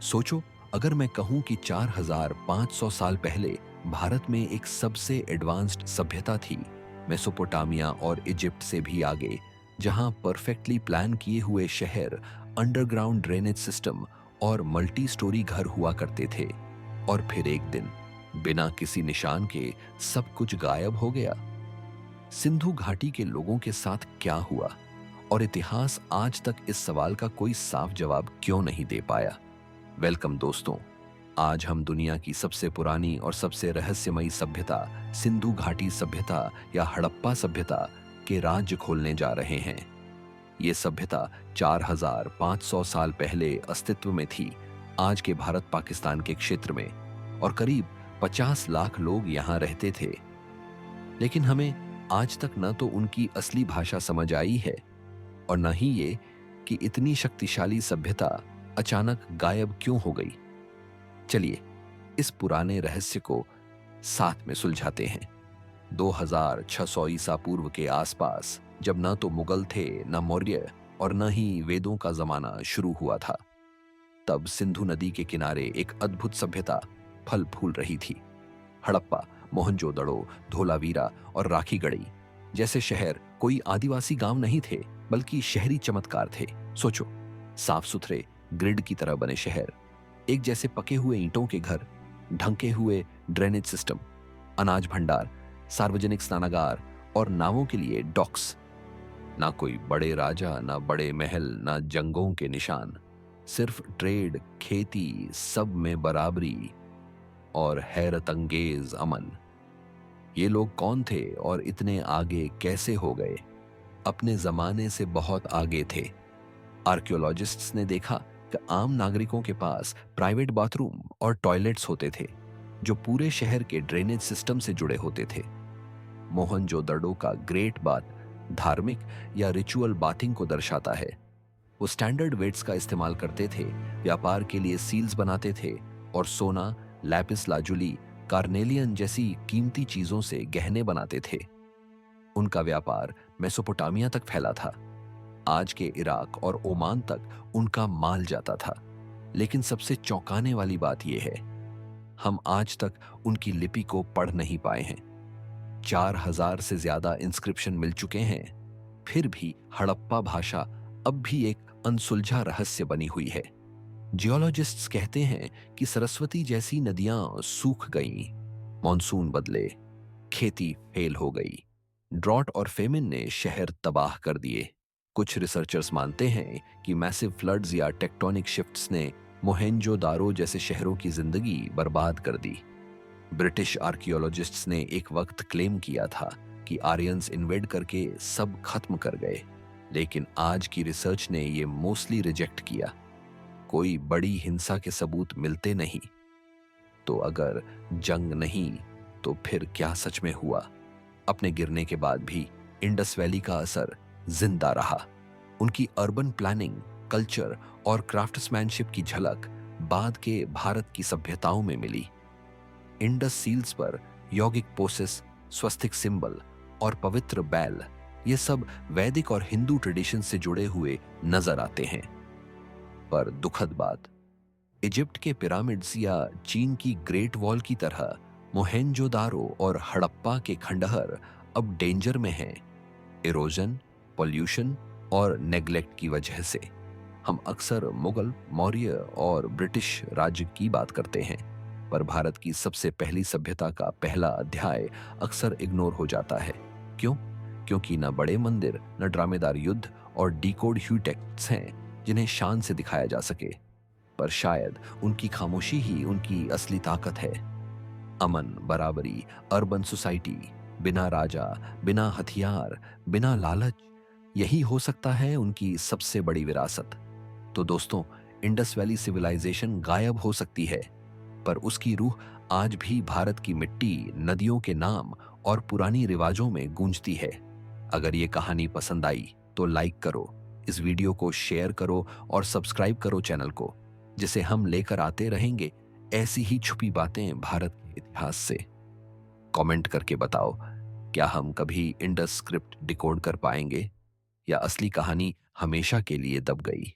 सोचो, अगर मैं कहूं कि 4500 साल पहले भारत में एक सबसे एडवांस्ड सभ्यता थी, मेसोपोटामिया और इजिप्ट से भी आगे, जहां परफेक्टली प्लान किए हुए शहर, अंडरग्राउंड ड्रेनेज सिस्टम और मल्टी स्टोरी घर हुआ करते थे। और फिर एक दिन, बिना किसी निशान के सब कुछ गायब हो गया। सिंधु घाटी के लोगों के साथ क्या हुआ, और इतिहास आज तक इस सवाल का कोई साफ जवाब क्यों नहीं दे पाया? वेलकम दोस्तों। आज हम दुनिया की सबसे पुरानी और सबसे रहस्यमयी सभ्यता, सिंधु घाटी सभ्यता या हड़प्पा सभ्यता के राज्य खोलने जा रहे हैं। ये सभ्यता 4500 साल पहले अस्तित्व में थी, आज के भारत पाकिस्तान के क्षेत्र में, और करीब 50 लाख लोग यहाँ रहते थे। लेकिन हमें आज तक न तो उनकी असली भाषा समझ आई है, और न ही ये कि इतनी शक्तिशाली सभ्यता अचानक गायब क्यों हो गई। चलिए इस पुराने रहस्य को साथ में सुलझाते हैं। 2600 ईसा पूर्व के आसपास, जब न तो मुगल थे, न मौर्य, और न ही वेदों का जमाना शुरू हुआ था, तब सिंधु नदी के किनारे एक अद्भुत सभ्यता फल फूल रही थी। हड़प्पा, मोहनजोदड़ो, धोलावीरा और राखीगढ़ी जैसे शहर कोई आदिवासी गांव नहीं थे, बल्कि शहरी चमत्कार थे। सोचो, साफ सुथरे ग्रिड की तरह बने शहर, एक जैसे पके हुए ईंटों के घर, ढंके हुए ड्रेनेज सिस्टम, अनाज भंडार, सार्वजनिक स्नानागार और नावों के लिए डॉक्स। ना कोई बड़े राजा, ना बड़े महल, ना जंगों के निशान, सिर्फ ट्रेड, खेती, सब में बराबरी और हैरत अंगेज अमन। ये लोग कौन थे और इतने आगे कैसे हो गए? अपने जमाने से बहुत आगे थे। आर्कियोलॉजिस्ट्स ने देखा कि आम नागरिकों के पास प्राइवेट बाथरूम और टॉयलेट्स होते थे, जो पूरे शहर के ड्रेनेज सिस्टम से जुड़े होते थे। मोहनजोदड़ो का ग्रेट बाथ धार्मिक या रिचुअल बाथिंग को दर्शाता है। वो स्टैंडर्ड वेट्स का इस्तेमाल करते थे, व्यापार के लिए सील्स बनाते थे, और सोना, लैपिस लाजुली, कार्नेलियन जैसी कीमती चीजों से गहने बनाते थे। उनका व्यापार मेसोपोटामिया तक फैला था। आज के इराक और ओमान तक उनका माल जाता था। लेकिन सबसे चौंकाने वाली बात यह है, हम आज तक उनकी लिपि को पढ़ नहीं पाए हैं। 4000 से ज्यादा इंस्क्रिप्शन मिल चुके हैं, फिर भी हड़प्पा भाषा अब भी एक अनसुलझा रहस्य बनी हुई है। जियोलॉजिस्ट्स कहते हैं कि सरस्वती जैसी नदियां सूख गईं, मॉनसून बदले, खेती फेल हो गई, ड्रॉट और फेमिन ने शहर तबाह कर दिए। कुछ रिसर्चर्स मानते हैं कि मैसिव फ्लड्स या टेक्टोनिक शिफ्ट्स ने मोहेंजोदारो जैसे शहरों की जिंदगी बर्बाद कर दी। ब्रिटिश आर्कियोलॉजिस्ट्स ने एक वक्त क्लेम किया था कि आर्यंस इन्वेड करके सब खत्म कर गए, लेकिन आज की रिसर्च ने यह मोस्टली रिजेक्ट किया। कोई बड़ी हिंसा के सबूत मिलते नहीं। तो अगर जंग नहीं, तो फिर क्या सच में हुआ? अपने गिरने के बाद भी इंडस वैली का असर जिंदा रहा। उनकी अर्बन प्लानिंग, कल्चर और क्राफ्ट्समैनशिप की झलक बाद के भारत की सभ्यताओं में मिली। इंडस सील्स पर यौगिक पोसिस, स्वस्तिक सिंबल और पवित्र बैल, ये सब वैदिक और हिंदू ट्रेडिशन से जुड़े हुए नजर आते हैं। पर दुखद बात, इजिप्ट के पिरामिड्स या चीन की ग्रेट वॉल की तरह मोहेंजोदारो और हड़प्पा के खंडहर अब डेंजर में हैं। इरोजन, पॉल्यूशन और नेग्लेक्ट की वजह से। हम अक्सर मुगल, मौर्य और ब्रिटिश राज्य की बात करते हैं, पर भारत की सबसे पहली सभ्यता का पहला अध्याय अक्सर इग्नोर हो जाता है। क्यों? क्योंकि न बड़े मंदिर, न ड्रामेदार युद्ध और डिकोड ह्यू टेक्स्ट्स हैं जिन्हें शान से दिखाया जा सके। पर शायद उनकी खामोशी ही उनकी असली ताकत है। अमन, बराबरी, अर्बन सोसाइटी, बिना राजा, बिना हथियार, बिना लालच, यही हो सकता है उनकी सबसे बड़ी विरासत। तो दोस्तों, इंडस वैली सिविलाइजेशन गायब हो सकती है, पर उसकी रूह आज भी भारत की मिट्टी, नदियों के नाम और पुरानी रिवाजों में गूंजती है। अगर ये कहानी पसंद आई तो लाइक करो, इस वीडियो को शेयर करो और सब्सक्राइब करो चैनल को, जिसे हम लेकर आते रहेंगे ऐसी ही छुपी बातें भारत के इतिहास से। कमेंट करके बताओ, क्या हम कभी इंडस स्क्रिप्ट डिकोड कर पाएंगे, या असली कहानी हमेशा के लिए दब गई?